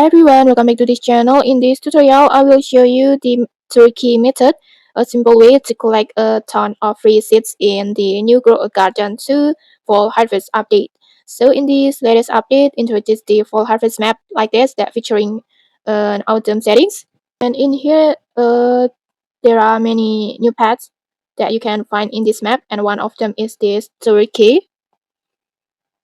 everyone, welcome back to this channel. In this tutorial, I will show you the turkey method, a simple way to collect a ton of free seeds in the new Grow Garden 2 Fall Harvest update. So in this latest update, introduce the Fall Harvest map like this that featuring an autumn settings. And in here, there are many new paths that you can find in this map, and one of them is this turkey.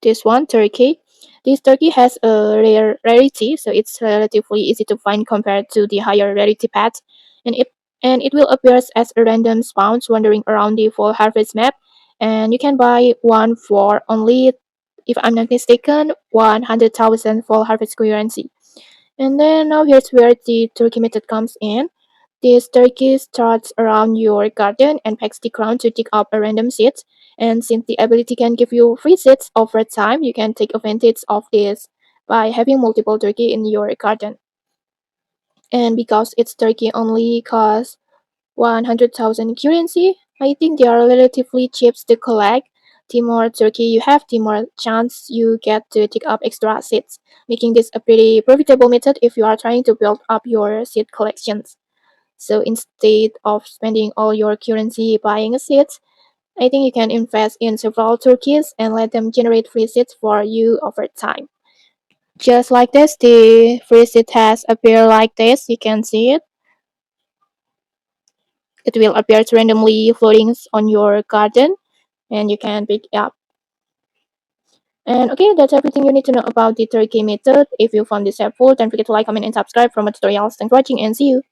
This one, turkey. This turkey has a rare rarity, so it's relatively easy to find compared to the higher rarity paths, and it will appear as a random spawns wandering around the fall harvest map, and you can buy one for only, if I'm not mistaken, 100,000 fall harvest currency. And then now here's where the turkey method comes in. This turkey starts around your garden and pecks the ground to dig up a random seed. And since the ability can give you free seeds over time, you can take advantage of this by having multiple turkey in your garden. And because it's turkey only costs 100,000 currency, I think they are relatively cheap to collect. The more turkey you have, the more chance you get to dig up extra seeds, making this a pretty profitable method if you are trying to build up your seed collections. So instead of spending all your currency buying a seed, I think you can invest in several turkeys and let them generate free seeds for you over time. Just like this, the free seed has appear like this. You can see it. It will appear randomly floating on your garden, and you can pick it up. And okay, that's everything you need to know about the turkey method. If you found this helpful, don't forget to like, comment, and subscribe for more tutorials. Thanks for watching, and see you.